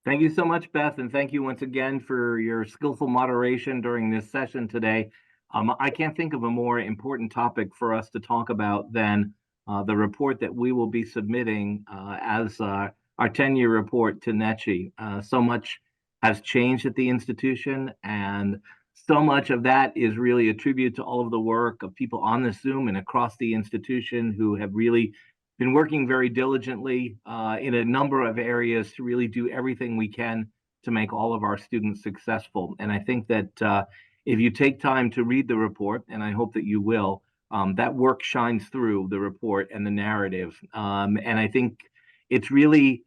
Thank you so much, Beth, and thank you once again for your skillful moderation during this session today. I can't think of a more important topic for us to talk about than the report that we will be submitting as our 10-year report to NECHI. So much has changed at the institution, and so much of that is really a tribute to all of the work of people on the Zoom and across the institution who have really been working very diligently in a number of areas to really do everything we can to make all of our students successful. And I think that if you take time to read the report, and I hope that you will, that work shines through the report and the narrative. And I think it's really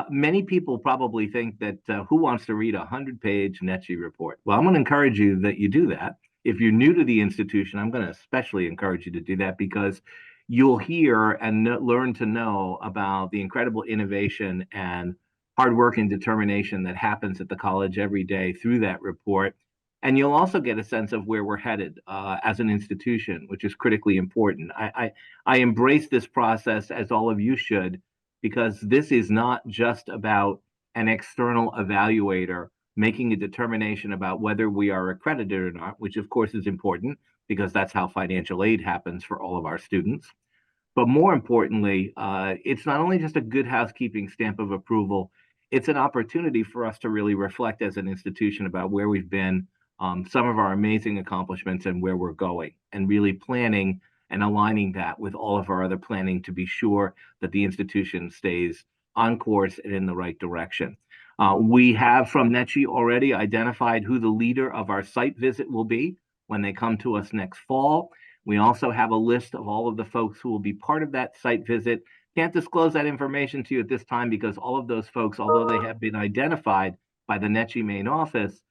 many people probably think that who wants to read a 100-page NETCHI report? Well, I'm going to encourage you that you do that. If you're new to the institution, I'm going to especially encourage you to do that because you'll hear and learn to know about the incredible innovation and hard work and determination that happens at the college every day through that report. And you'll also get a sense of where we're headed as an institution, which is critically important. I embrace this process, as all of you should, because this is not just about an external evaluator making a determination about whether we are accredited or not, which of course is important because that's how financial aid happens for all of our students. But more importantly, it's not only just a good housekeeping stamp of approval, it's an opportunity for us to really reflect as an institution about where we've been, some of our amazing accomplishments, and where we're going, and really planning and aligning that with all of our other planning to be sure that the institution stays on course and in the right direction. We have from NECHI already identified who the leader of our site visit will be when they come to us next fall. We also have a list of all of the folks who will be part of that site visit. Can't disclose that information to you at this time because all of those folks, although they have been identified by the NECHI main office,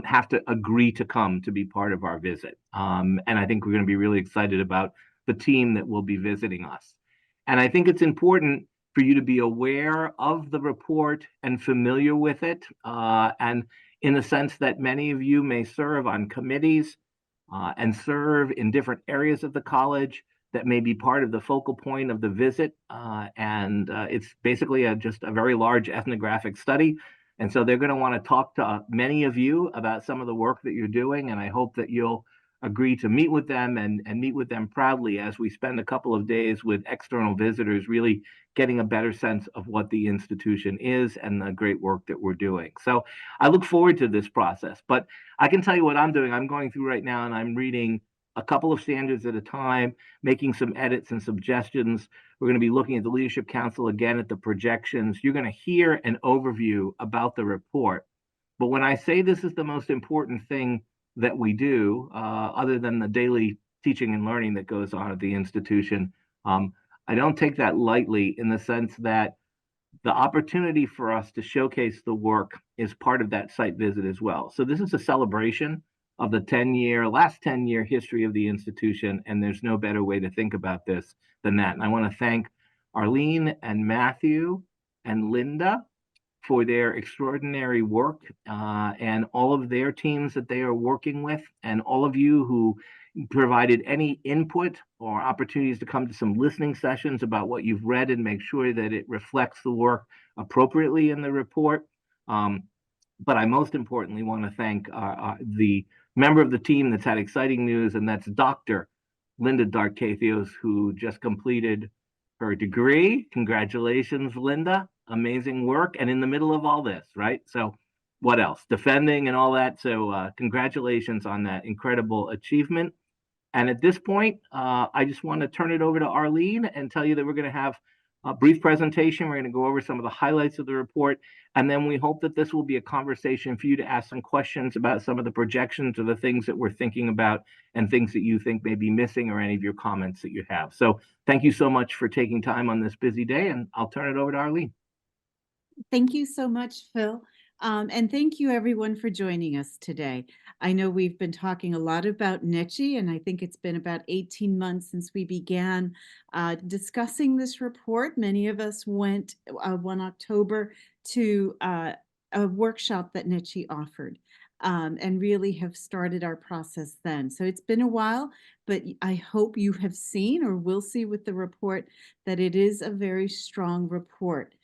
have to agree to come to be part of our visit. And I think we're going to be really excited about the team that will be visiting us. And I think it's important for you to be aware of the report and familiar with it. And in the sense that many of you may serve on committees and serve in different areas of the college that may be part of the focal point of the visit. And it's basically just a very large ethnographic study. And so they're going to want to talk to many of you about some of the work that you're doing. And I hope that you'll agree to meet with them and meet with them proudly as we spend a couple of days with external visitors, really getting a better sense of what the institution is and the great work that we're doing. So I look forward to this process. But I can tell you what I'm doing. I'm going through right now and I'm reading a couple of standards at a time, making some edits and suggestions. We're going to be looking at the Leadership Council again at the projections. You're going to hear an overview about the report. But when I say this is the most important thing that we do, other than the daily teaching and learning that goes on at the institution, I don't take that lightly in the sense that the opportunity for us to showcase the work is part of that site visit as well. So this is a celebration of the last 10-year history of the institution, and there's no better way to think about this than that. And I want to thank Arlene and Matthew and Linda for their extraordinary work and all of their teams that they are working with, and all of you who provided any input or opportunities to come to some listening sessions about what you've read and make sure that it reflects the work appropriately in the report. But I most importantly want to thank the member of the team that's had exciting news, and that's Dr. Linda Darkathios, who just completed her degree. Congratulations, Linda. Amazing work. And in the middle of all this, right? So what else? Defending and all that. So congratulations on that incredible achievement. And at this point, I just want to turn it over to Arlene and tell you that we're going to have a brief presentation. We're going to go over some of the highlights of the report. And then we hope that this will be a conversation for you to ask some questions about some of the projections or the things that we're thinking about and things that you think may be missing or any of your comments that you have. So thank you so much for taking time on this busy day, and I'll turn it over to Arlene. Thank you so much, Phil. And thank you everyone for joining us today. I know we've been talking a lot about NECHI, and I think it's been about 18 months since we began discussing this report. Many of us went 1 October to a workshop that NECHI offered. And really have started our process then. So it's been a while, but I hope you have seen or will see with the report that it is a very strong report.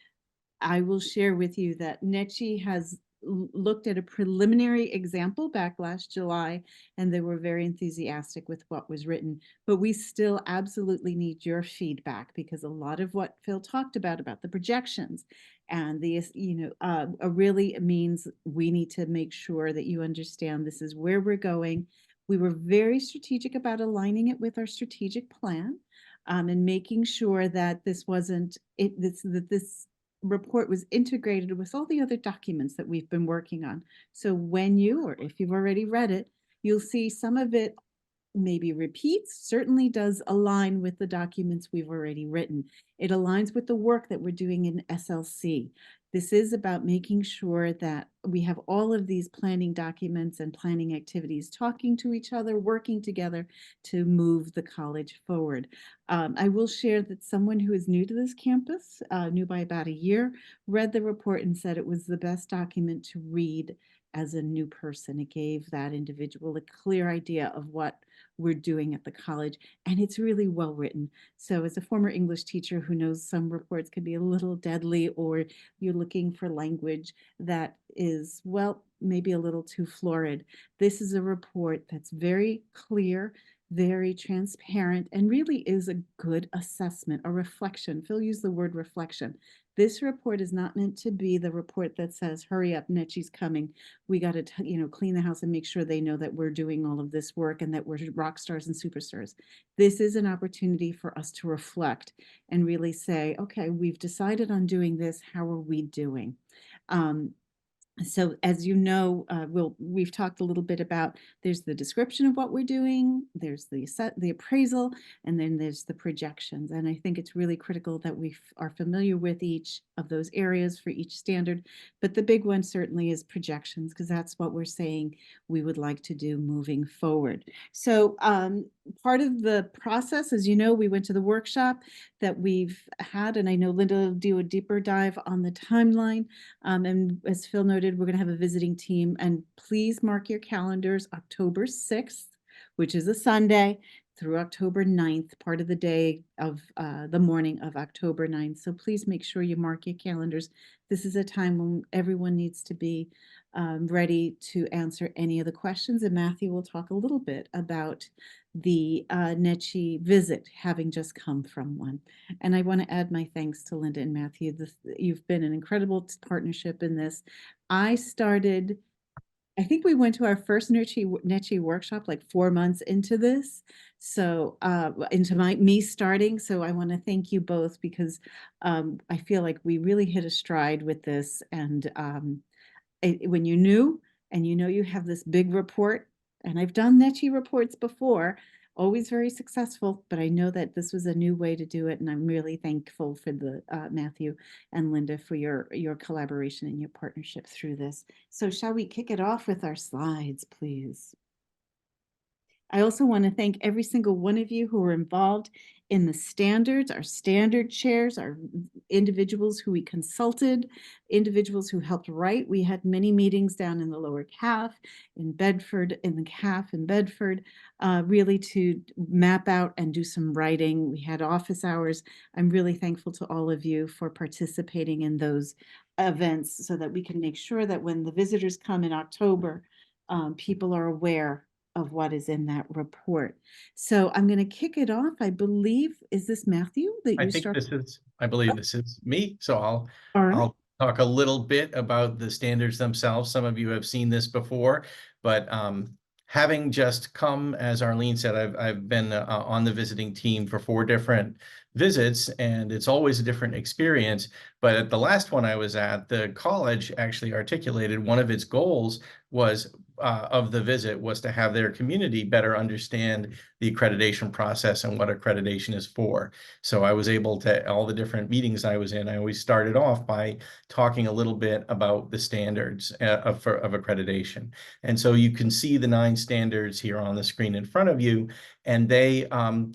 I will share with you that NETCHI has looked at a preliminary example back last July, and they were very enthusiastic with what was written. But we still absolutely need your feedback, because a lot of what Phil talked about the projections and the, really means we need to make sure that you understand this is where we're going. We were very strategic about aligning it with our strategic plan, and making sure that this wasn't that this report was integrated with all the other documents that we've been working on. So when you, or if you've already read it, you'll see some of it maybe repeats, certainly does align with the documents we've already written. It aligns with the work that we're doing in SLC. This is about making sure that we have all of these planning documents and planning activities talking to each other, working together to move the college forward. I will share that someone who is new to this campus, new by about a year, read the report and said it was the best document to read as a new person. It gave that individual a clear idea of what we're doing at the college, and it's really well written. So as a former English teacher who knows some reports can be a little deadly, or you're looking for language that is, well, maybe a little too florid, this is a report that's very clear, very transparent, and really is a good assessment, a reflection. Phil used the word reflection. This report is not meant to be the report that says, hurry up, NETCHI's coming. We got to, clean the house and make sure they know that we're doing all of this work and that we're rock stars and superstars. This is an opportunity for us to reflect and really say, okay, we've decided on doing this. How are we doing? So as you know, we've talked a little bit about, there's the description of what we're doing, there's the appraisal, and then there's the projections. And I think it's really critical that we are familiar with each of those areas for each standard. But the big one certainly is projections, because that's what we're saying we would like to do moving forward. So part of the process, as you know, we went to the workshop that we've had, and I know Linda will do a deeper dive on the timeline. And as Phil noted, we're going to have a visiting team, and please mark your calendars October 6th, which is a Sunday, through October 9th, part of the day of the morning of October 9th. So please make sure you mark your calendars. This is a time when everyone needs to be ready to answer any of the questions. And Matthew will talk a little bit about the NETCHI visit, having just come from one. And I want to add my thanks to Linda and Matthew. You've been an incredible partnership in this. I think we went to our first NETCHI workshop like 4 months into this. So into me starting. So I want to thank you both, because I feel like we really hit a stride with this. And when you're new and you have this big report, and I've done NETCHI reports before, always very successful, but I know that this was a new way to do it, and I'm really thankful for the Matthew and Linda for your collaboration and your partnership through this. So shall we kick it off with our slides, please? I also want to thank every single one of you who were involved in the standards, our standard chairs, our individuals who we consulted, individuals who helped write. We had many meetings down in the lower CAF, in Bedford, in the CAF in Bedford, really to map out and do some writing. We had office hours. I'm really thankful to all of you for participating in those events, so that we can make sure that when the visitors come in October, people are aware of what is in that report. So I'm going to kick it off. I believe, is this Matthew that you start? I believe this is me. So All right. I'll talk a little bit about the standards themselves. Some of you have seen this before, but having just come, as Arlene said, I've been on the visiting team for 4 different visits, and it's always a different experience. But at the last one I was at, the college actually articulated one of its goals was of the visit was to have their community better understand the accreditation process and what accreditation is for. So I was able to, all the different meetings I was in, I always started off by talking a little bit about the standards of accreditation. And so you can see the 9 standards here on the screen in front of you. and they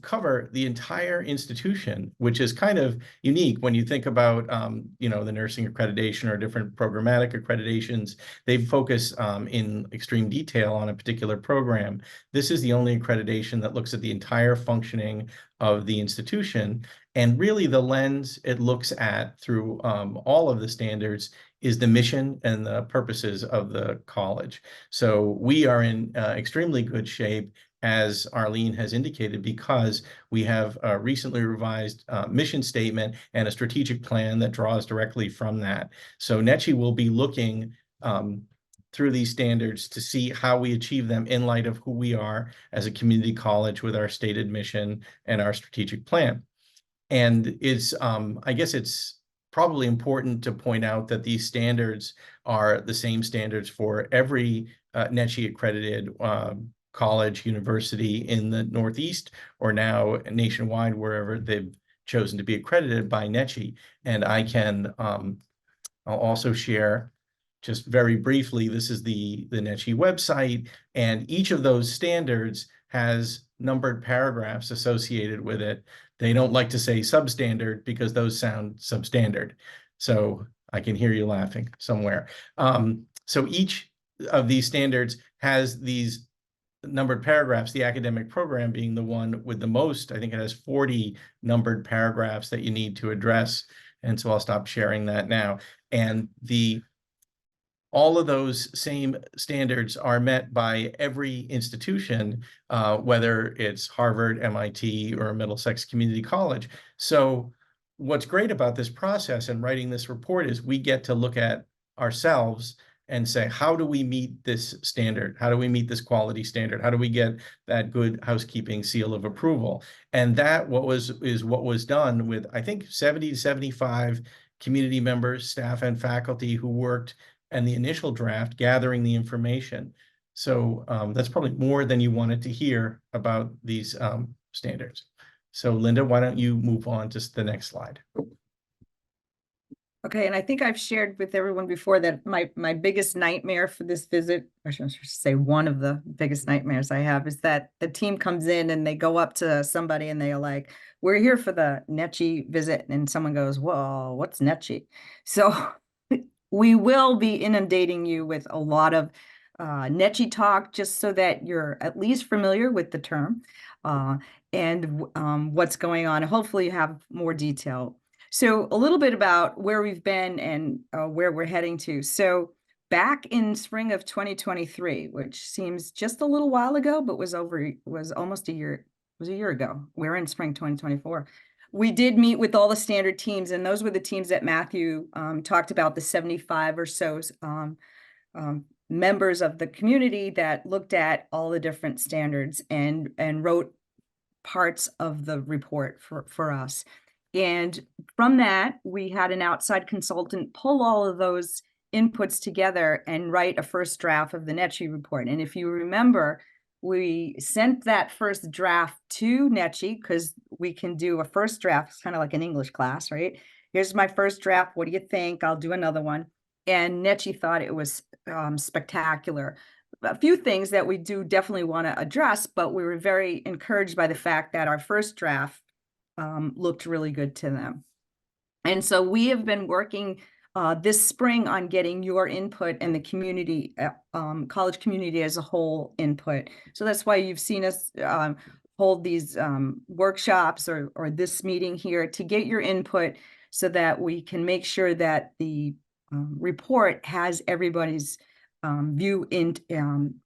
cover the entire institution, which is kind of unique when you think about the nursing accreditation or different programmatic accreditations. They focus in extreme detail on a particular program. This is the only accreditation that looks at the entire functioning of the institution, and really the lens it looks at through all of the standards is the mission and the purposes of the college. So we are in extremely good shape, as Arlene has indicated, because we have a recently revised mission statement and a strategic plan that draws directly from that. So NECHI will be looking through these standards to see how we achieve them in light of who we are as a community college with our stated mission and our strategic plan. And it's, I guess it's probably important to point out that these standards are the same standards for every NECHI accredited college, university in the Northeast, or now nationwide, wherever they've chosen to be accredited by NECHI. And I can, I'll also share just very briefly, this is the NECHI website, and each of those standards has numbered paragraphs associated with it. They don't like to say substandard because those sound substandard. So I can hear you laughing somewhere. So each of these standards has these numbered paragraphs, the academic program being the one with the most. I think it has 40 numbered paragraphs that you need to address. And so I'll stop sharing that now. And all of those same standards are met by every institution, whether it's Harvard, MIT, or Middlesex Community College. So what's great about this process and writing this report is we get to look at ourselves and say, how do we meet this standard? How do we meet this quality standard? How do we get that good housekeeping seal of approval? And that is what was done with, I think, 70 to 75 community members, staff, and faculty who worked and the initial draft gathering the information. So that's probably more than you wanted to hear about these standards. So Linda, why don't you move on to the next slide? Okay, and I think I've shared with everyone before that my biggest nightmare for this visit, I should say one of the biggest nightmares I have, is that the team comes in and they go up to somebody and they are like, we're here for the NECHI visit. And someone goes, whoa, what's NECHI? So we will be inundating you with a lot of NECHI talk, just so that you're at least familiar with the term and what's going on. Hopefully you have more detail. So a little bit about where we've been and where we're heading to. So back in spring of 2023, which seems just a little while ago, but was almost a year ago. We're in spring 2024. We did meet with all the standard teams, and those were the teams that Matthew talked about, the 75 or so members of the community that looked at all the different standards and wrote parts of the report for us. And from that, we had an outside consultant pull all of those inputs together and write a first draft of the NECHI report. And if you remember, we sent that first draft to NECHI because we can do a first draft. It's kind of like an English class, right? Here's my first draft. What do you think? I'll do another one. And NECHI thought it was spectacular. A few things that we do definitely want to address, but we were very encouraged by the fact that our first draft looked really good to them. And so we have been working this spring on getting your input and the community, college community as a whole input. So that's why you've seen us hold these workshops or this meeting here to get your input so that we can make sure that the report has everybody's view in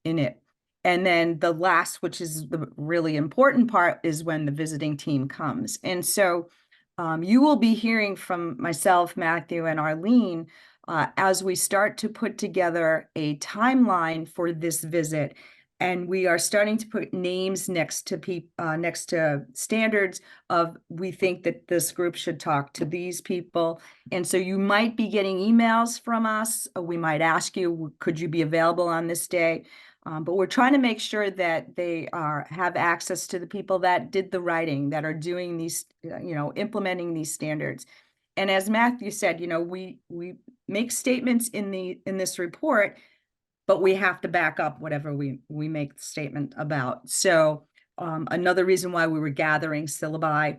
it. And then the last, which is the really important part, is when the visiting team comes. And so you will be hearing from myself, Matthew, and Arlene as we start to put together a timeline for this visit. And we are starting to put names next to standards of, we think that this group should talk to these people. And so you might be getting emails from us. We might ask you, could you be available on this day? But we're trying to make sure that they have access to the people that did the writing, that are doing these, implementing these standards. And as Matthew said, we make statements in this report, but we have to back up whatever we make the statement about. So another reason why we were gathering syllabi.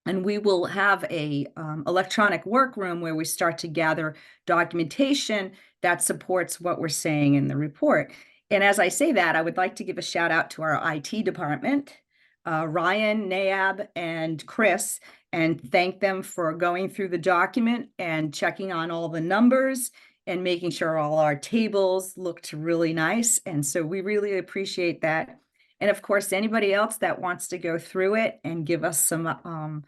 And we will have a electronic workroom where we start to gather documentation that supports what we're saying in the report. And as I say that, I would like to give a shout out to our IT department, Ryan, Naab, and Chris, and thank them for going through the document and checking on all the numbers and making sure all our tables looked really nice. And so we really appreciate that. And of course, anybody else that wants to go through it and give us some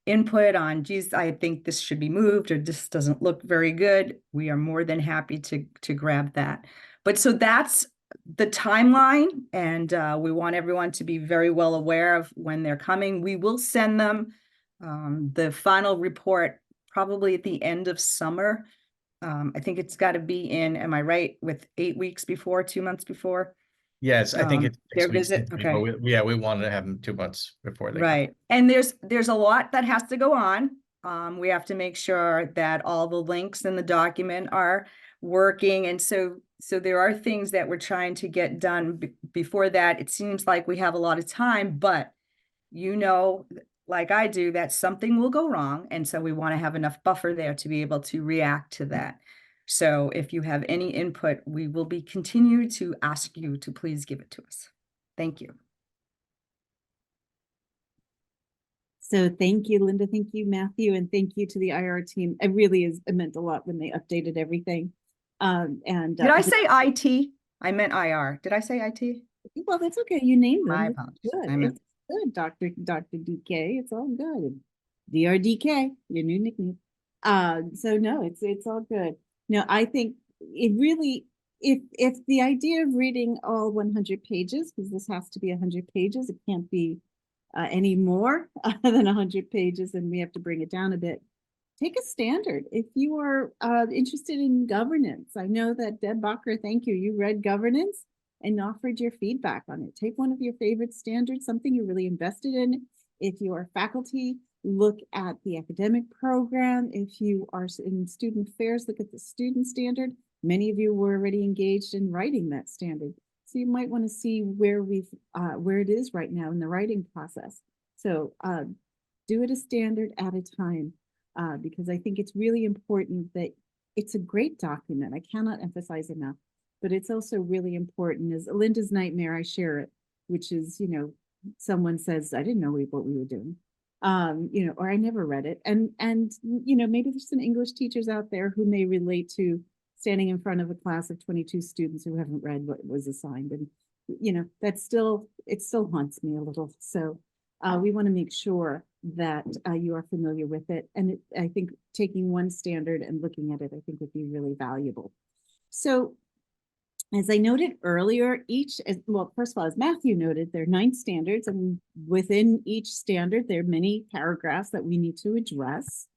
input on, geez, I think this should be moved, or this doesn't look very good, we are more than happy to grab that. But so that's the timeline, and we want everyone to be very well aware of when they're coming. We will send them the final report probably at the end of summer. I think it's got to be in, am I right, with 8 weeks before, 2 months before? Yes, I think it's their 6 weeks. visit. But Okay. we wanted to have them 2 months before they come. Right. And there's a lot that has to go on. We have to make sure that all the links in the document are working. And so there are things that we're trying to get done before that. It seems like we have a lot of time, but you know, like I do, that something will go wrong. And so we want to have enough buffer there to be able to react to that. So if you have any input, we will be continue to ask you to please give it to us. Thank you. So thank you, Linda. Thank you, Matthew, and thank you to the IR team. It really it meant a lot when they updated everything. Did I say IT? I meant IR. Did I say IT? Well, that's okay. You named them. My It's apologies. good. It's good, Dr. DK. It's all good. DRDK, your new nickname. So no, it's all good. No, I think it really, if the idea of reading all 100 pages, because this has to be 100 pages, it can't be any more than 100 pages, and we have to bring it down a bit. Take a standard. If you are interested in governance, I know that Deb Bacher, thank you. You read governance and offered your feedback on it. Take one of your favorite standards, something you're really invested in. If you are faculty, look at the academic program. If you are in student affairs, look at the student standard. Many of you were already engaged in writing that standard. So you might want to see where it is right now in the writing process. So do it a standard at a time, because I think it's really important that it's a great document. I cannot emphasize enough, but it's also really important. As Linda's nightmare, I share it, which is, someone says, I didn't know what we were doing, or I never read it. And maybe there's some English teachers out there who may relate to standing in front of a class of 22 students who haven't read what was assigned. And, it still haunts me a little. So we want to make sure that you are familiar with it. And I think taking one standard and looking at it, I think would be really valuable. So as I noted earlier, first of all, as Matthew noted, there are 9 standards, and within each standard, there are many paragraphs that we need to address.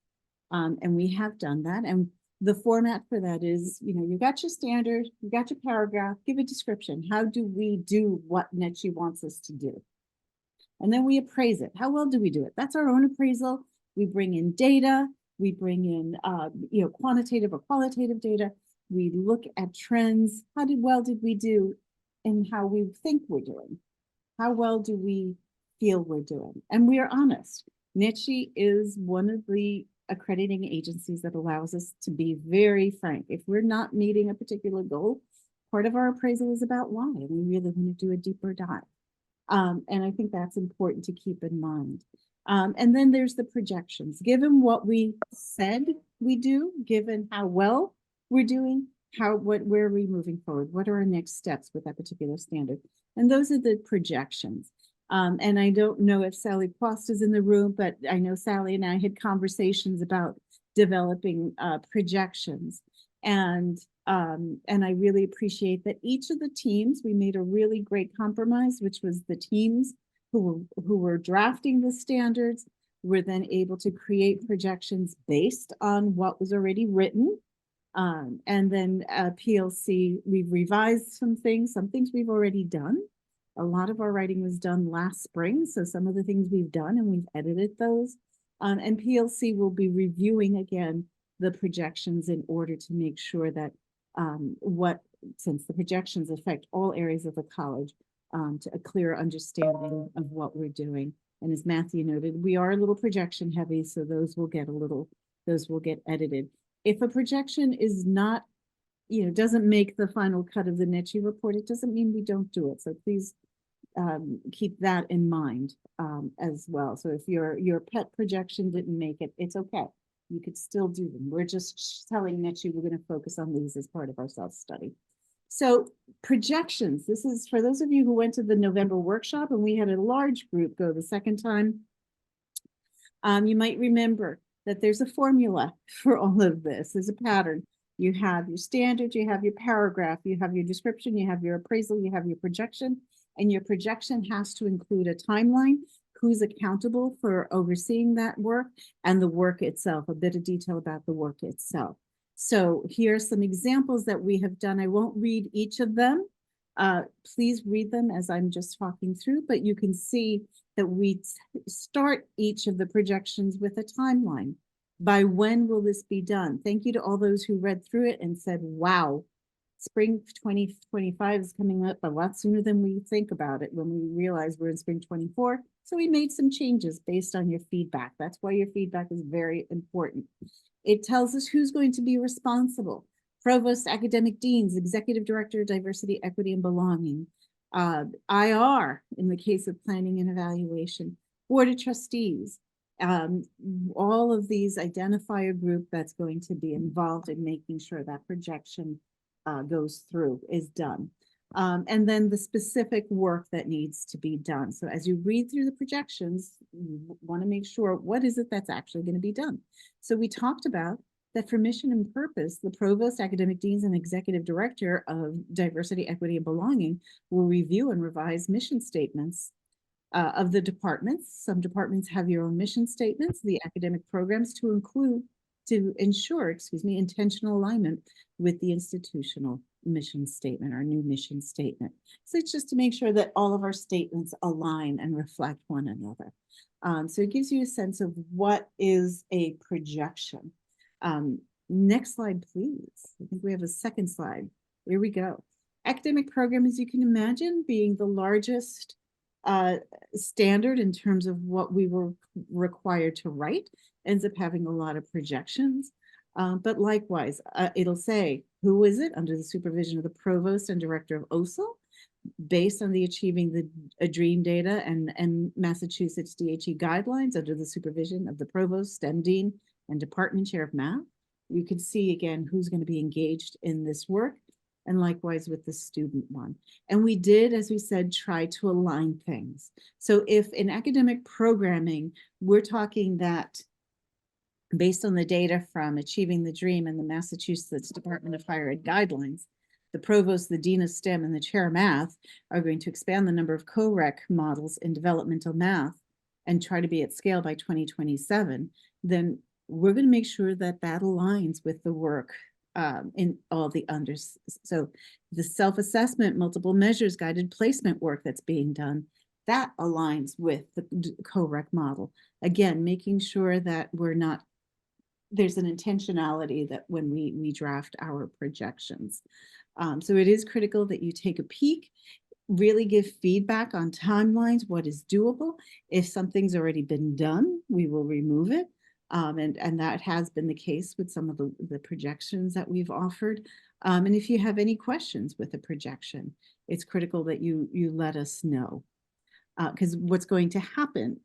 And we have done that. And the format for that is, you got your standard, you got your paragraph, give a description. How do we do what NETCHI wants us to do? And then we appraise it. How well do we do it? That's our own appraisal. We bring in data. We bring in, quantitative or qualitative data. We look at trends. How well did we do in how we think we're doing? How well do we feel we're doing? And we are honest. NETCHI is one of the accrediting agencies that allows us to be very frank. If we're not meeting a particular goal, part of our appraisal is about why. We really want to do a deeper dive. And I think that's important to keep in mind. And then there's the projections. Given what we said we do, given how well we're doing, where are we moving forward? What are our next steps with that particular standard? And those are the projections. And I don't know if Sally Quast is in the room, but I know Sally and I had conversations about developing projections. And I really appreciate that each of the teams, we made a really great compromise, which was the teams who were drafting the standards were then able to create projections based on what was already written. And then PLC, we've revised some things we've already done. A lot of our writing was done last spring, so some of the things we've done and we've edited those. And PLC will be reviewing again the projections in order to make sure that since the projections affect all areas of the college, to a clear understanding of what we're doing. And as Matthew noted, we are a little projection heavy, so those will get edited. If a projection is not, doesn't make the final cut of the NETCHI report, it doesn't mean we don't do it. So please keep that in mind as well. So if your pet projection didn't make it, it's okay. You could still do them. We're just telling NETCHI we're going to focus on these as part of our self-study. So projections, this is for those of you who went to the November workshop, and we had a large group go the second time. You might remember that there's a formula for all of this. There's a pattern. You have your standard, you have your paragraph, you have your description, you have your appraisal, you have your projection, and your projection has to include a timeline, who's accountable for overseeing that work, and the work itself, a bit of detail about the work itself. So here are some examples that we have done. I won't read each of them. Please read them as I'm just talking through, but you can see that we start each of the projections with a timeline. By when will this be done? Thank you to all those who read through it and said, wow, spring 2025 is coming up a lot sooner than we think about it when we realize we're in spring 24. So we made some changes based on your feedback. That's why your feedback is very important. It tells us who's going to be responsible. Provost, academic deans, executive director, diversity, equity, and belonging. IR, in the case of planning and evaluation. Board of trustees. All of these identify a group that's going to be involved in making sure that projection goes through, is done. And then the specific work that needs to be done. So as you read through the projections, you want to make sure what is it that's actually going to be done. So we talked about that for mission and purpose, the provost, academic deans, and executive director of diversity, equity, and belonging will review and revise mission statements of the departments. Some departments have your own mission statements, the academic programs to ensure, intentional alignment with the institutional mission statement, our new mission statement. So it's just to make sure that all of our statements align and reflect one another. So it gives you a sense of what is a projection. Next slide, please. I think we have a second slide. Here we go. Academic program, as you can imagine, being the largest standard in terms of what we were required to write, ends up having a lot of projections. But likewise, it'll say, who is it under the supervision of the provost and director of OSL, based on the Achieving a Dream data and Massachusetts DHE guidelines under the supervision of the provost, STEM dean, and department chair of math. You can see again who's going to be engaged in this work, and likewise with the student one. And we did, as we said, try to align things. So if in academic programming, we're talking that based on the data from Achieving the Dream and the Massachusetts Department of Higher Ed guidelines, the provost, the dean of STEM, and the chair of math are going to expand the number of co-rec models in developmental math and try to be at scale by 2027, then we're going to make sure that that aligns with the work in all the unders. So the self-assessment, multiple measures, guided placement work that's being done, that aligns with the co-rec model. Again, making sure that there's an intentionality that when we draft our projections. So it is critical that you take a peek, really give feedback on timelines, what is doable. If something's already been done, we will remove it. And that has been the case with some of the projections that we've offered. And if you have any questions with a projection, it's critical that you let us know. Because what's going to happen,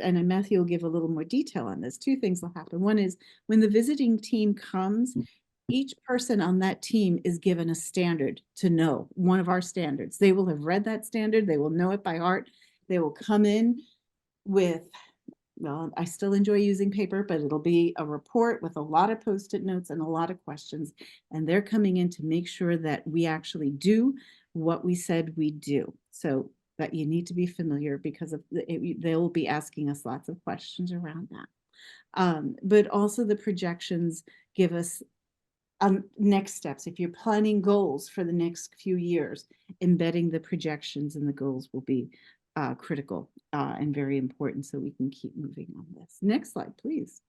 and Matthew will give a little more detail on this, two things will happen. One is when the visiting team comes, each person on that team is given a standard to know, one of our standards. They will have read that standard, they will know it by heart. They will come in with, well, I still enjoy using paper, but it'll be a report with a lot of Post-it notes and a lot of questions. And they're coming in to make sure that we actually do what we said we do. So that you need to be familiar because they'll be asking us lots of questions around that. But also the projections give us next steps. If you're planning goals for the next few years, embedding the projections and the goals will be critical and very important so we can keep moving on this. Next slide, please.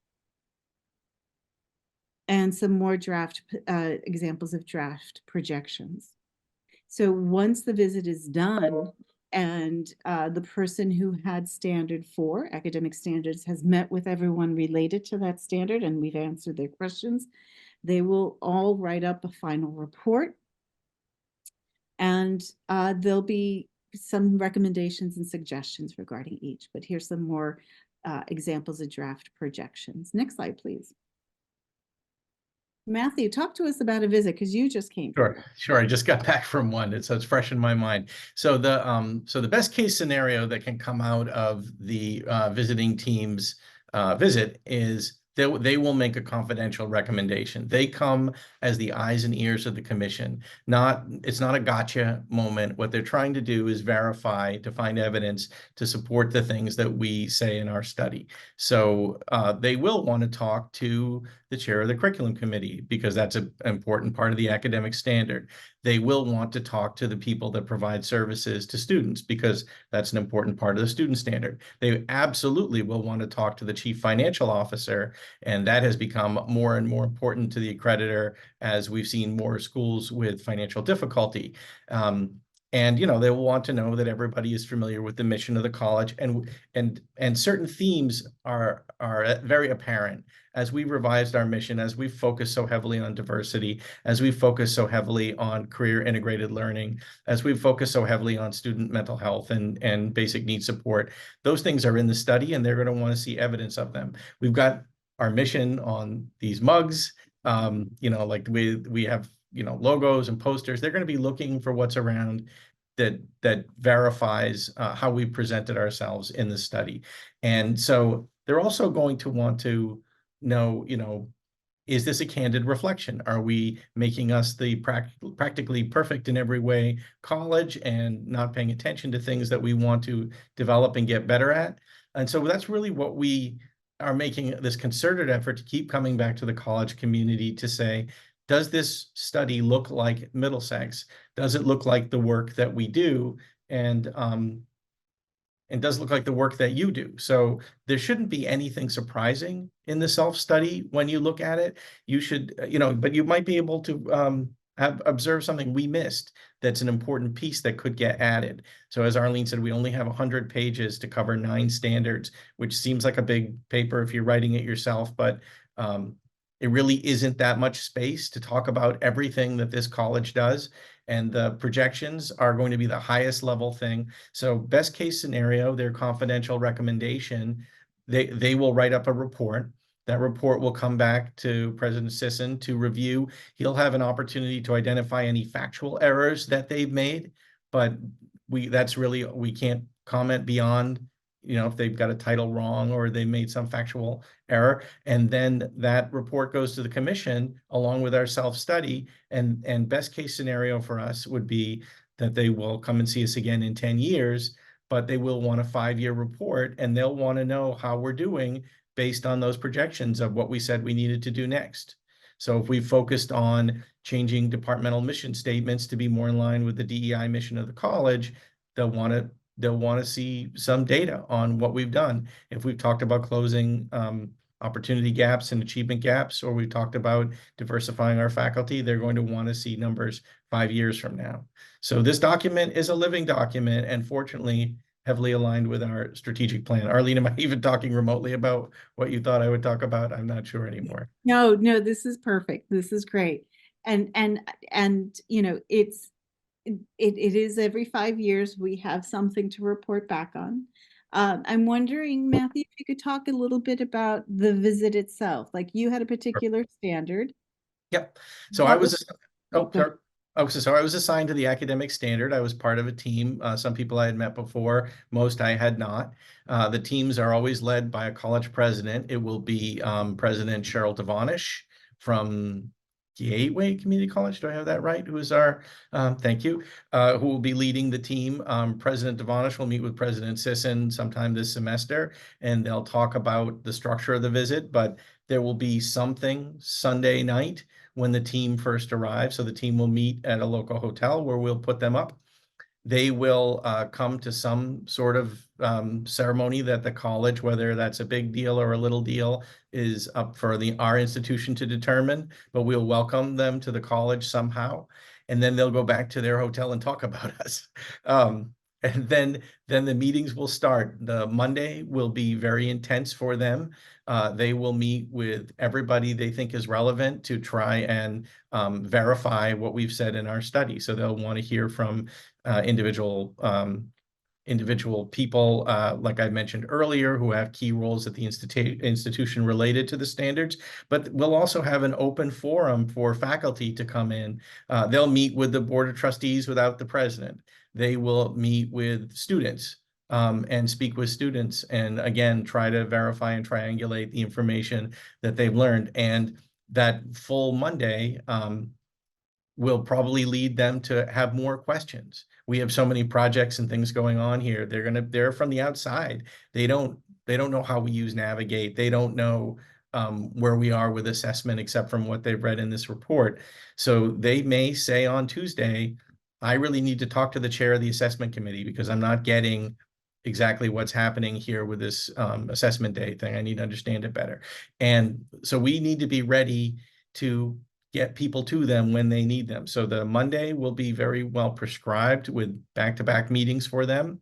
And some more draft examples of draft projections. So once the visit is done and the person who had standard 4, academic standards, has met with everyone related to that standard and we've answered their questions, they will all write up a final report. And there'll be some recommendations and suggestions regarding each, but here's some more examples of draft projections. Next slide, please. Matthew, talk to us about a visit because you just came. Sure. I just got back from one, so it's fresh in my mind. So the best case scenario that can come out of the visiting team's visit is they will make a confidential recommendation. They come as the eyes and ears of the commission. It's not a gotcha moment. What they're trying to do is verify, to find evidence to support the things that we say in our study. So they will want to talk to the chair of the curriculum committee because that's an important part of the academic standard. They will want to talk to the people that provide services to students because that's an important part of the student standard. They absolutely will want to talk to the chief financial officer, and that has become more and more important to the accreditor as we've seen more schools with financial difficulty. And they will want to know that everybody is familiar with the mission of the college, and certain themes are very apparent as we revised our mission, as we focus so heavily on diversity, as we focus so heavily on career integrated learning, as we focus so heavily on student mental health and basic needs support. Those things are in the study, and they're going to want to see evidence of them. We've got our mission on these mugs. Like we have logos and posters. They're going to be looking for what's around that verifies how we presented ourselves in the study. And so they're also going to want to know, is this a candid reflection? Are we making us the practically perfect in every way college and not paying attention to things that we want to develop and get better at? And so that's really what we are making this concerted effort to keep coming back to the college community to say, does this study look like Middlesex? Does it look like the work that we do? And does it look like the work that you do? So there shouldn't be anything surprising in the self-study when you look at it. You should, but you might be able to observe something we missed that's an important piece that could get added. So as Arlene said, we only have 100 pages to cover 9 standards, which seems like a big paper if you're writing it yourself, but it really isn't that much space to talk about everything that this college does. And the projections are going to be the highest level thing. So best case scenario, their confidential recommendation, they will write up a report. That report will come back to President Sisson to review. He'll have an opportunity to identify any factual errors that they've made, but we can't comment beyond if they've got a title wrong or they made some factual error. And then that report goes to the commission along with our self-study. And best case scenario for us would be that they will come and see us again in 10 years, but they will want a 5-year report and they'll want to know how we're doing based on those projections of what we said we needed to do next. So if we focused on changing departmental mission statements to be more in line with the DEI mission of the college, they'll want to see some data on what we've done. If we've talked about closing opportunity gaps and achievement gaps, or we've talked about diversifying our faculty, they're going to want to see numbers 5 years from now. So this document is a living document and fortunately heavily aligned with our strategic plan. Arlene, am I even talking remotely about what you thought I would talk about? I'm not sure anymore. No, this is perfect. This is great. And it is every 5 years we have something to report back on. I'm wondering, Matthew, if you could talk a little bit about the visit itself. Like you had a particular standard. Yep. So I was assigned to the academic standard. I was part of a team. Some people I had met before, most I had not. The teams are always led by a college president. It will be President Cheryl Devonish from Gateway Community College. Do I have that right? Who is our, thank you, who will be leading the team. President Devonish will meet with President Sisson sometime this semester, and they'll talk about the structure of the visit, but there will be something Sunday night when the team first arrives. So the team will meet at a local hotel where we'll put them up. They will come to some sort of ceremony that the college, whether that's a big deal or a little deal, is up for our institution to determine, but we'll welcome them to the college somehow. and then they'll go back to their hotel and talk about us. And then the meetings will start. The Monday will be very intense for them. They will meet with everybody they think is relevant to try and verify what we've said in our study. So they'll want to hear from individual people, like I mentioned earlier, who have key roles at the institution related to the standards. But we'll also have an open forum for faculty to come in. They'll meet with the Board of Trustees without the president. They will meet with students and speak with students, and again, try to verify and triangulate the information that they've learned. And that full Monday will probably lead them to have more questions. We have so many projects and things going on here. They're from the outside. They don't know how we use Navigate. They don't know where we are with assessment, except from what they've read in this report. So they may say on Tuesday, I really need to talk to the chair of the assessment committee because I'm not getting exactly what's happening here with this assessment day thing. I need to understand it better. And so we need to be ready to get people to them when they need them. So the Monday will be very well prescribed with back-to-back meetings for them.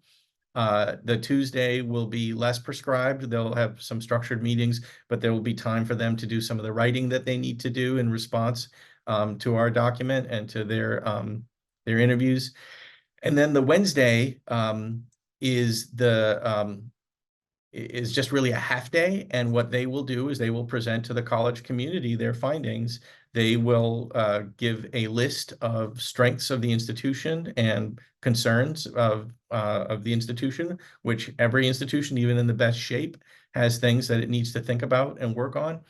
The Tuesday will be less prescribed. They'll have some structured meetings, but there will be time for them to do some of the writing that they need to do in response to our document and to their interviews. And then the Wednesday is just really a half day. And what they will do is they will present to the college community their findings. They will give a list of strengths of the institution and concerns of the institution, which every institution, even in the best shape, has things that it needs to think about and work on.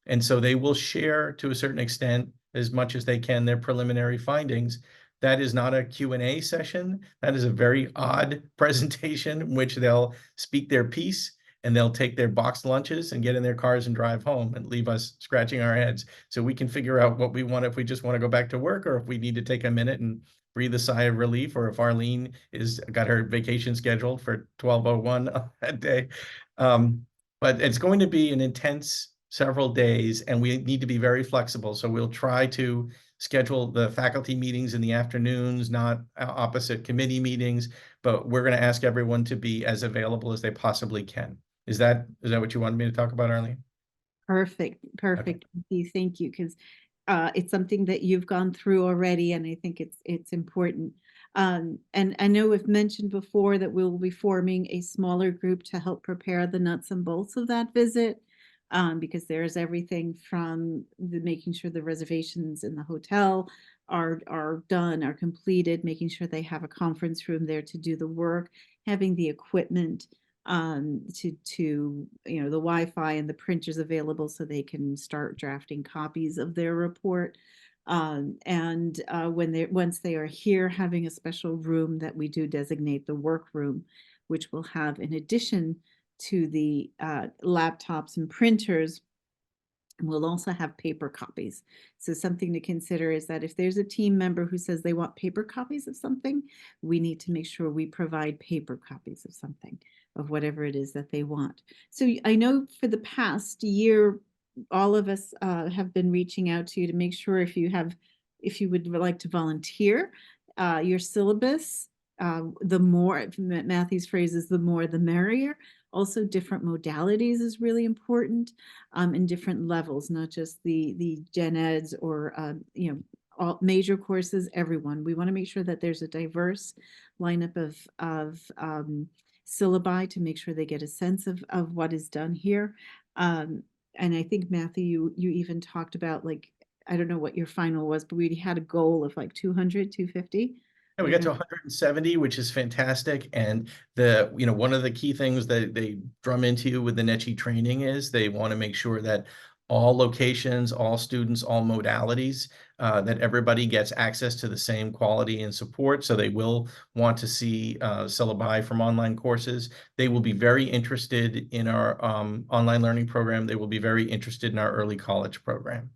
And so they will share, to a certain extent, as much as they can, their preliminary findings. That is not a Q&A session. That is a very odd presentation in which they'll speak their piece and they'll take their boxed lunches and get in their cars and drive home and leave us scratching our heads. So we can figure out what we want, if we just want to go back to work, or if we need to take a minute and breathe a sigh of relief, or if Arlene got her vacation scheduled for 12:01 that day. But it's going to be an intense several days, and we need to be very flexible. So we'll try to schedule the faculty meetings in the afternoons, not opposite committee meetings, but we're going to ask everyone to be as available as they possibly can. Is that what you wanted me to talk about, Arlene? Perfect. Thank you, because it's something that you've gone through already, and I think it's important. And I know we've mentioned before that we'll be forming a smaller group to help prepare the nuts and bolts of that visit, because there's everything from making sure the reservations in the hotel are done, are completed, making sure they have a conference room there to do the work, having the equipment to the Wi-Fi and the printers available so they can start drafting copies of their report. And once they are here, having a special room that we do designate the work room, which will have, in addition to the laptops and printers, we'll also have paper copies. So something to consider is that if there's a team member who says they want paper copies of something, we need to make sure we provide paper copies of something, of whatever it is that they want. So I know for the past year, all of us have been reaching out to you to make sure if you would like to volunteer, your syllabus, the more, Matthew's phrase is the more the merrier. Also, different modalities is really important, in different levels, not just the gen eds or all major courses. Everyone, we want to make sure that there's a diverse lineup of syllabi to make sure they get a sense of what is done here. And I think, Matthew, you even talked about, like, I don't know what your final was, but we had a goal of like 200, 250. Yeah, we got to 170, which is fantastic. And one of the key things that they drum into you with the NETCHI training is they want to make sure that all locations, all students, all modalities, that everybody gets access to the same quality and support. So they will want to see syllabi from online courses. They will be very interested in our online learning program. They will be very interested in our early college program.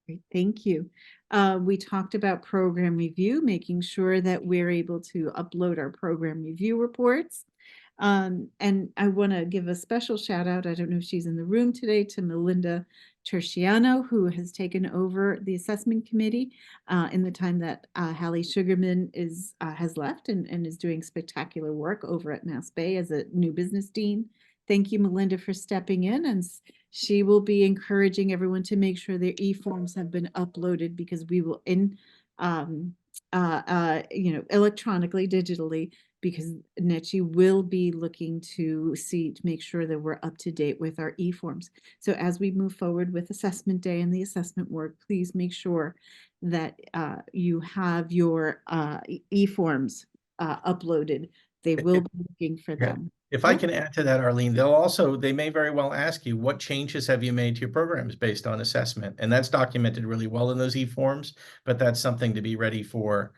Great, thank you. We talked about program review, making sure that we're able to upload our program review reports. And I want to give a special shout out. I don't know if she's in the room today, to Melinda Terciano, who has taken over the assessment committee in the time that Hallie Sugarman has left and is doing spectacular work over at Mass Bay as a new business dean. Thank you, Melinda, for stepping in, and she will be encouraging everyone to make sure their e-forms have been uploaded, because we will electronically, digitally, because NETCHI will be looking to make sure that we're up to date with our e-forms. So as we move forward with assessment day and the assessment work, please make sure that you have your e-forms uploaded. They will be looking for them. If I can add to that, Arlene, they may very well ask you, what changes have you made to your programs based on assessment? And that's documented really well in those e-forms, but that's something to be ready for,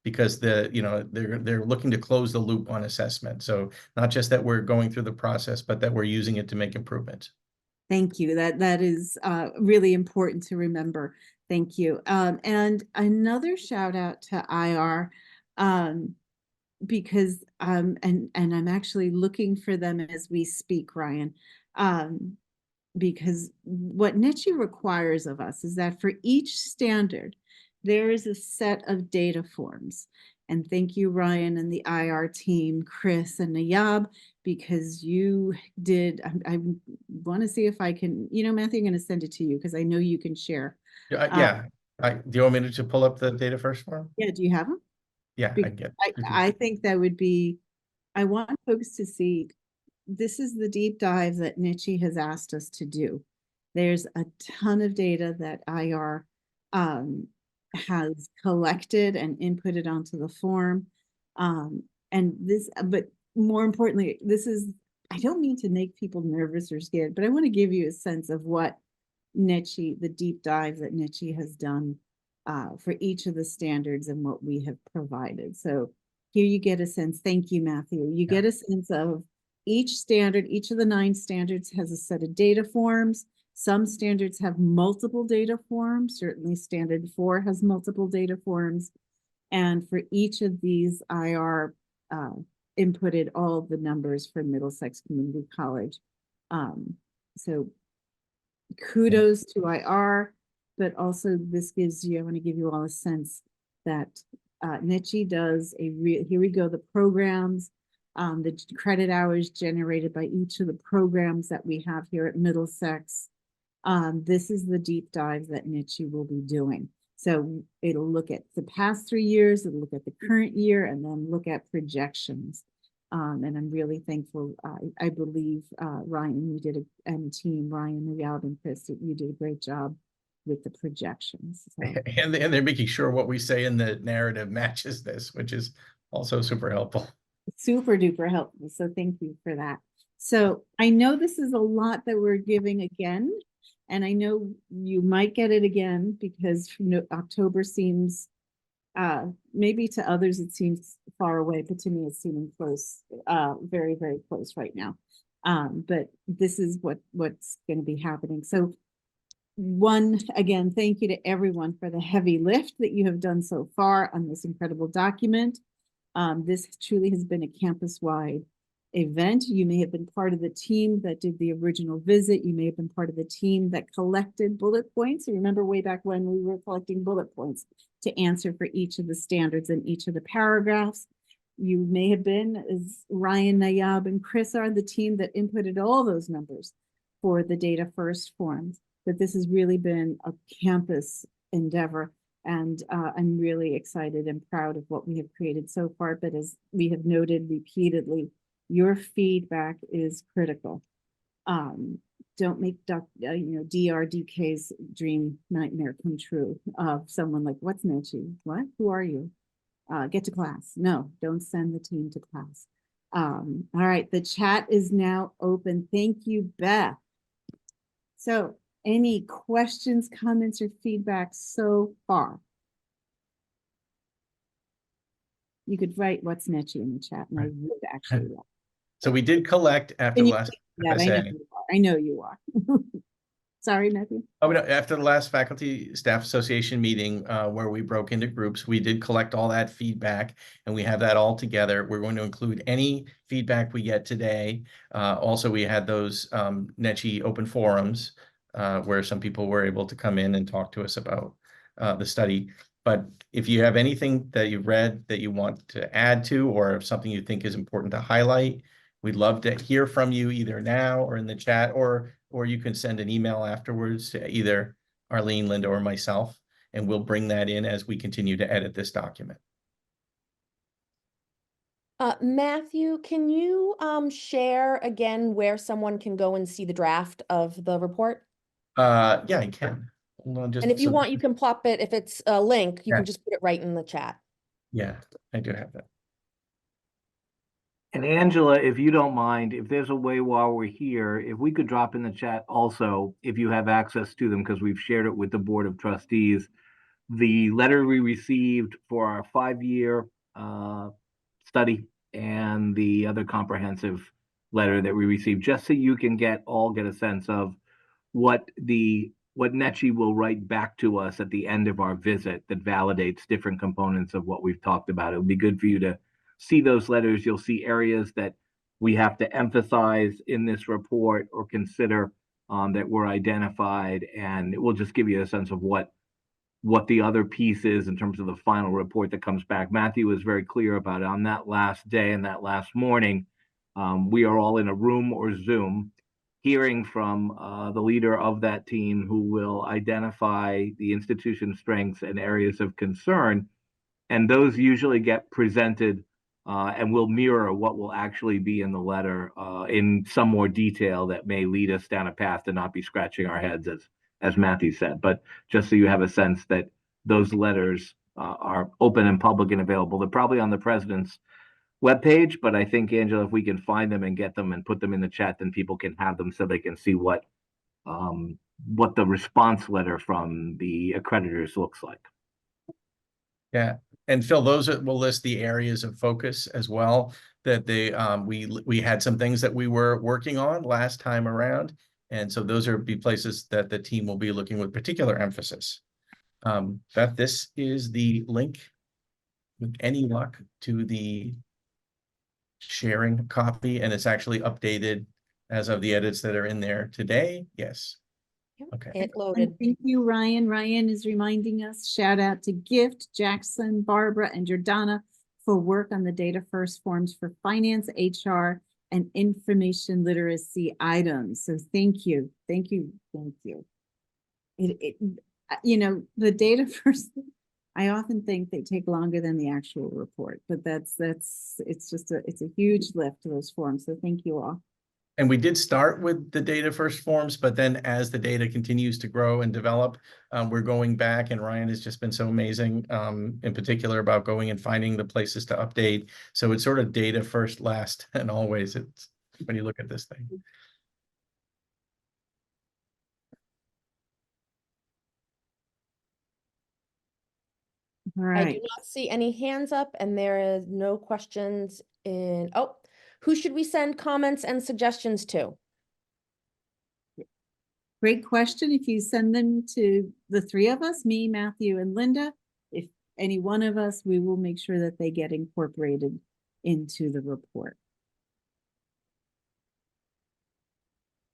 because they're looking to close the loop on assessment. So not just that we're going through the process, but that we're using it to make improvements. Thank you. That is really important to remember. Thank you. And another shout out to IR, because and I'm actually looking for them as we speak, Ryan, because what NETCHI requires of us is that for each standard, there is a set of data forms. And thank you, Ryan, and the IR team, Chris and Nayab, because you did. I want to see if I can, Matthew, I'm going to send it to you because I know you can share. Do you want me to pull up the data first form? Yeah, do you have them? Yeah, I think that would be, I want folks to see, this is the deep dive that NETCHI has asked us to do. There's a ton of data that IR has collected and inputted onto the form. But more importantly, I don't mean to make people nervous or scared, but I want to give you a sense of what NETCHI, the deep dive that NETCHI has done for each of the standards and what we have provided. So here you get a sense. Thank you, Matthew. You get a sense of each standard. Each of the 9 standards has a set of data forms. Some standards have multiple data forms. Certainly standard 4 has multiple data forms. And for each of these, IR inputted all of the numbers for Middlesex Community College. So kudos to IR, but also this gives you, I want to give you all a sense that NETCHI does here we go, the programs, the credit hours generated by each of the programs that we have here at Middlesex. This is the deep dive that NETCHI will be doing. So it'll look at the past 3 years, it'll look at the current year, and then look at projections. And I'm really thankful. I believe Ryan, you did and team Ryan, Nayab, and Chris, you did a great job with the projections. So. And they're making sure what we say in the narrative matches this, which is also super helpful. Super duper helpful. So thank you for that. So I know this is a lot that we're giving again, and I know you might get it again because October seems, maybe to others it seems far away, but to me it's seeming close, very, very close right now. But this is what's going to be happening. So again, thank you to everyone for the heavy lift that you have done so far on this incredible document. This truly has been a campus-wide event. You may have been part of the team that did the original visit. You may have been part of the team that collected bullet points. You remember way back when we were collecting bullet points to answer for each of the standards and each of the paragraphs. You may have been, as Ryan, Nayab, and Chris are, the team that inputted all those numbers for the data first forms. But this has really been a campus endeavor. And I'm really excited and proud of what we have created so far. But as we have noted repeatedly, your feedback is critical. Don't make DRDK's dream nightmare come true of someone like, what's NETCHI? What? Who are you? Get to class. No, don't send the team to class. All right, the chat is now open. Thank you, Beth. So any questions, comments, or feedback so far? You could write what's NETCHI in the chat, and I would actually love. So we did collect after last FSA. I know you are. Sorry, Matthew. Oh, no, after the last Faculty Staff Association meeting, where we broke into groups, we did collect all that feedback and we have that all together. We're going to include any feedback we get today. Also, we had those NECHI open forums where some people were able to come in and talk to us about the study. But if you have anything that you've read that you want to add to, or something you think is important to highlight, we'd love to hear from you either now or in the chat, or you can send an email afterwards to either Arlene, Linda, or myself, and we'll bring that in as we continue to edit this document. Matthew, can you share again where someone can go and see the draft of the report? Yeah, I can. Hold on, just And if you so- want, you can plop it. If it's a link, you Yeah. can just put it right in the chat. Yeah, I do have that. And Angela, if you don't mind, if there's a way while we're here, if we could drop in the chat also, if you have access to them, because we've shared it with the Board of Trustees, the letter we received for our 5-year study and the other comprehensive letter that we received, just so you can get a sense of what NECHI will write back to us at the end of our visit that validates different components of what we've talked about. It would be good for you to see those letters. You'll see areas that we have to emphasize in this report or consider that were identified, and it will just give you a sense of what the other piece is in terms of the final report that comes back. Matthew was very clear about it. On that last day and that last morning, we are all in a room or Zoom hearing from the leader of that team, who will identify the institution's strengths and areas of concern. And those usually get presented and will mirror what will actually be in the letter in some more detail that may lead us down a path to not be scratching our heads, as Matthew said. But just so you have a sense that those letters are open and public and available. They're probably on the president's webpage, but I think, Angela, if we can find them and get them and put them in the chat, then people can have them so they can see what the response letter from the accreditors looks like. Yeah, and Phil, will list the areas of focus as well, that we had some things that we were working on last time around. And so those be places that the team will be looking with particular emphasis. Beth, this is the link, with any luck, to the sharing copy, and it's actually updated as of the edits that are in there today. Yes. Yep. Okay. It loaded. And thank you, Ryan. Ryan is reminding us, shout out to Gift, Jackson, Barbara, and Jordana for work on the Data First forms for finance, HR, and information literacy items. So thank you, thank you, thank you. The Data First, I often think they take longer than the actual report, but it's a huge lift to those forms. So thank you all. And we did start with the Data First forms, but then as the data continues to grow and develop, we're going back, and Ryan has just been so amazing, in particular about going and finding the places to update. So it's sort of data first, last, and always, it's when you look at this thing. All I do right. not see any hands up, and there is no questions in. Oh, who should we send comments and suggestions to? Great question. If you send them to the three of us, me, Matthew, and Linda, if any one of us, we will make sure that they get incorporated into the report.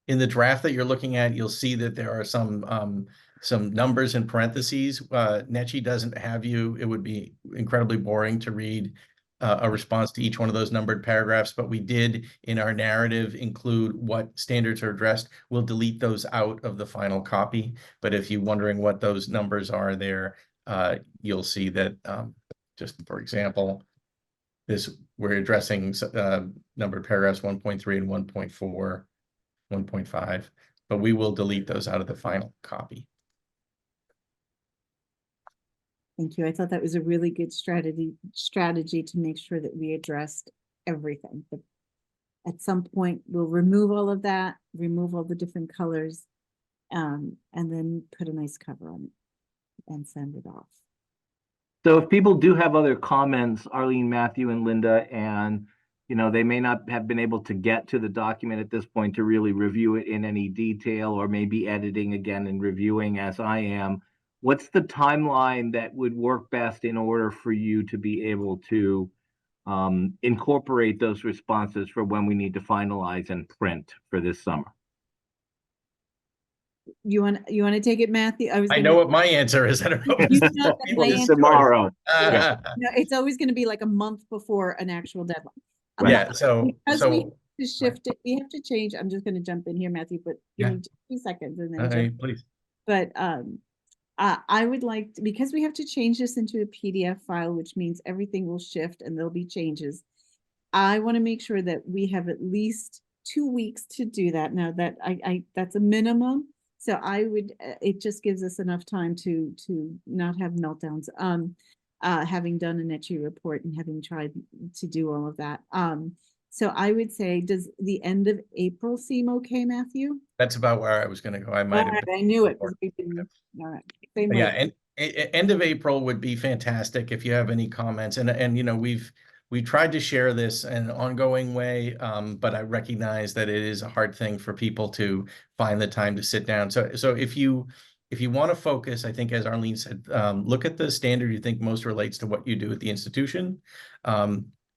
In the draft that you're looking at, you'll see that there are some numbers in parentheses. NECHI doesn't have you. It would be incredibly boring to read a response to each one of those numbered paragraphs, but we did in our narrative include what standards are addressed. We'll delete those out of the final copy, but if you're wondering what those numbers are there, you'll see that, just for example, we're addressing numbered paragraphs 1.3 and 1.4, 1.5, but we will delete those out of the final copy. Thank you. I thought that was a really good strategy to make sure that we addressed everything. But at some point, we'll remove all of that, remove all the different colors, and then put a nice cover on it and send it off. So if people do have other comments, Arlene, Matthew, and Linda, and they may not have been able to get to the document at this point to really review it in any detail, or maybe editing again and reviewing as I am. What's the timeline that would work best in order for you to be able to incorporate those responses for when we need to finalize and print for this summer? You want to take it, Matthew? I know what my answer is. I don't know. You if know that my people's answer- Tomorrow. choice. No, it's always going to be like a month before an actual deadline. Yeah, so Because we have to shift it, we have to change. I'm just going to jump in here, Matthew, but give me 2 seconds and then jump. please. But I would like to, because we have to change this into a PDF file, which means everything will shift and there'll be changes. I want to make sure that we have at least 2 weeks to do that. Now that that's a minimum. So I would, it just gives us enough time to not have meltdowns. Having done a NETCHI report and having tried to do all of that. So I would say, does the end of April seem okay, Matthew? That's about where I was going to go. I might All have. right, I knew it. 'Cause we've been- all right. Same Yeah, way. and end of April would be fantastic if you have any comments. And we tried to share this in an ongoing way, but I recognize that it is a hard thing for people to find the time to sit down. So if you want to focus, I think, as Arlene said, look at the standard you think most relates to what you do at the institution,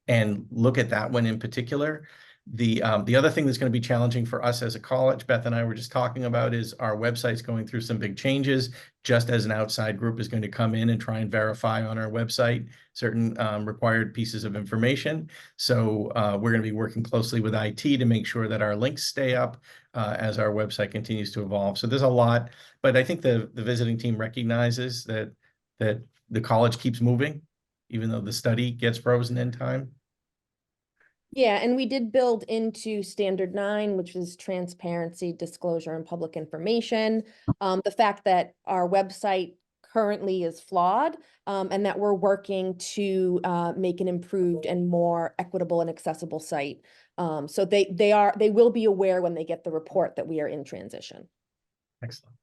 and look at that one in particular. The other thing that's going to be challenging for us as a college, Beth and I were just talking about, is our website's going through some big changes. Just as an outside group is going to come in and try and verify on our website certain required pieces of information. So we're going to be working closely with IT to make sure that our links stay up as our website continues to evolve. So there's a lot, but I think the visiting team recognizes that the college keeps moving, even though the study gets frozen in time. Yeah, and we did build into Standard 9, which is transparency, disclosure, and public information. The fact that our website currently is flawed, and that we're working to make an improved and more equitable and accessible site. So they will be aware when they get the report that we are in transition. Excellent.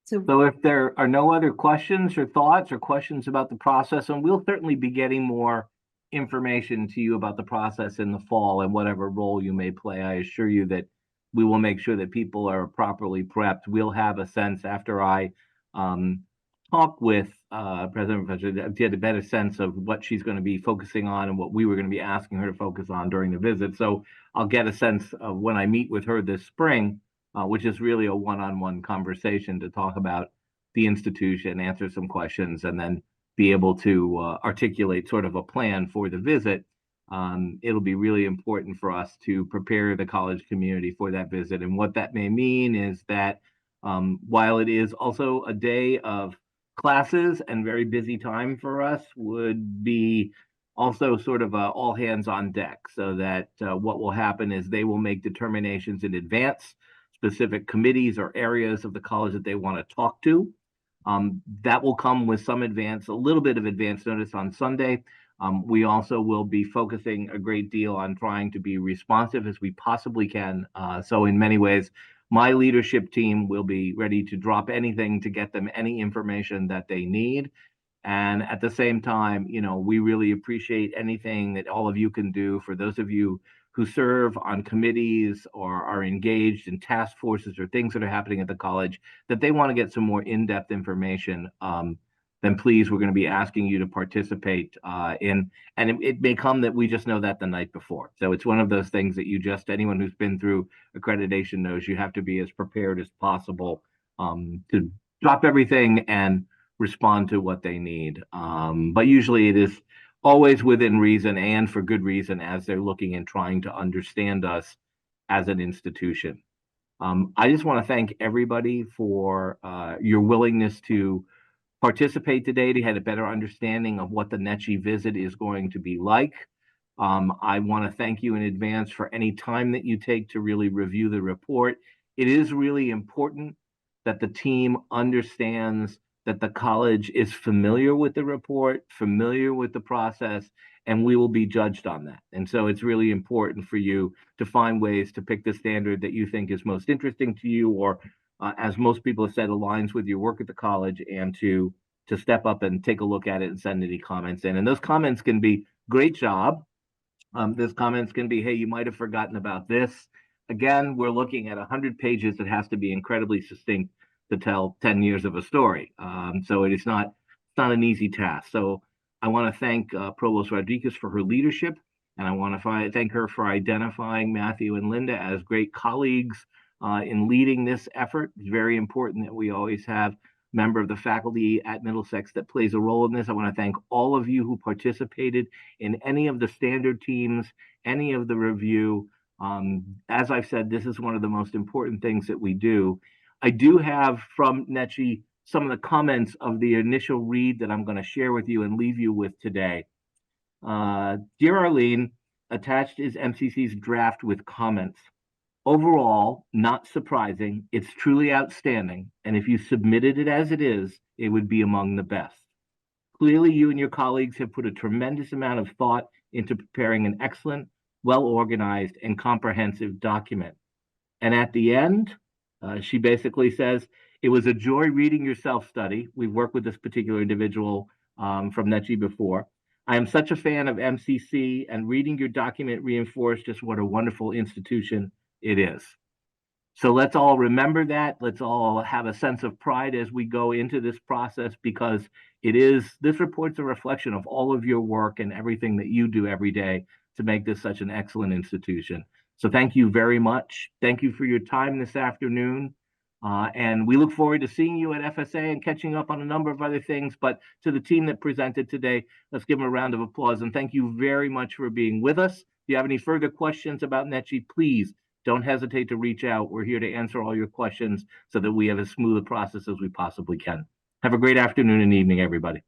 So if there are no other questions or thoughts or questions about the process, and we'll certainly be getting more information to you about the process in the fall and whatever role you may play, I assure you that we will make sure that people are properly prepped. We'll have a sense after I talk with President to get a better sense of what she's going to be focusing on and what we were going to be asking her to focus on during the visit. So I'll get a sense of when I meet with her this spring, which is really a one-on-one conversation to talk about the institution, answer some questions, and then be able to articulate sort of a plan for the visit. It'll be really important for us to prepare the college community for that visit. And what that may mean is that while it is also a day of classes and very busy time for us, would be also sort of all hands on deck, so that what will happen is they will make determinations in advance, specific committees or areas of the college that they want to talk to. That will come with some a little bit of advance notice on Sunday. We also will be focusing a great deal on trying to be responsive as we possibly can. So in many ways, my leadership team will be ready to drop anything to get them any information that they need. And at the same time, we really appreciate anything that all of you can do. For those of you who serve on committees or are engaged in task forces or things that are happening at the college, that they want to get some more in-depth information, then please, we're going to be asking you to participate in. And it may come that we just know that the night before. So it's one of those things that anyone who's been through accreditation knows you have to be as prepared as possible to drop everything and respond to what they need. But usually it is always within reason and for good reason, as they're looking and trying to understand us as an institution. I just want to thank everybody for your willingness to participate today, to get a better understanding of what the NETCHI visit is going to be like. I want to thank you in advance for any time that you take to really review the report. It is really important that the team understands that the college is familiar with the report, familiar with the process, and we will be judged on that. And so it's really important for you to find ways to pick the standard that you think is most interesting to you, or as most people have said, aligns with your work at the college, and to to step up and take a look at it and send any comments in. And those comments can be, great job. Those comments can be, hey, you might have forgotten about this. Again, we're looking at 100 pages. It has to be incredibly succinct to tell 10 years of a story. So it's not an easy task. So I want to thank Provost Rodriguez for her leadership, and I want to thank her for identifying Matthew and Linda as great colleagues in leading this effort. It's very important that we always have a member of the faculty at Middlesex that plays a role in this. I want to thank all of you who participated in any of the standard teams, any of the review. As I've said, this is one of the most important things that we do. I do have from NETCHI some of the comments of the initial read that I'm going to share with you and leave you with today. Dear Arlene, attached is MCC's draft with comments. Overall, not surprising, it's truly outstanding, and if you submitted it as it is, it would be among the best. Clearly, you and your colleagues have put a tremendous amount of thought into preparing an excellent, well-organized, and comprehensive document. And at the end, she basically says, it was a joy reading your self-study. We've worked with this particular individual from NETCHI before. I am such a fan of MCC, and reading your document reinforced just what a wonderful institution it is. So let's all remember that. Let's all have a sense of pride as we go into this process, because this report's a reflection of all of your work and everything that you do every day to make this such an excellent institution. So thank you very much. Thank you for your time this afternoon. And we look forward to seeing you at FSA and catching up on a number of other things. But to the team that presented today, let's give them a round of applause. And thank you very much for being with us. If you have any further questions about NETCHI, please don't hesitate to reach out. We're here to answer all your questions so that we have as smooth a process as we possibly can. Have a great afternoon and evening, everybody.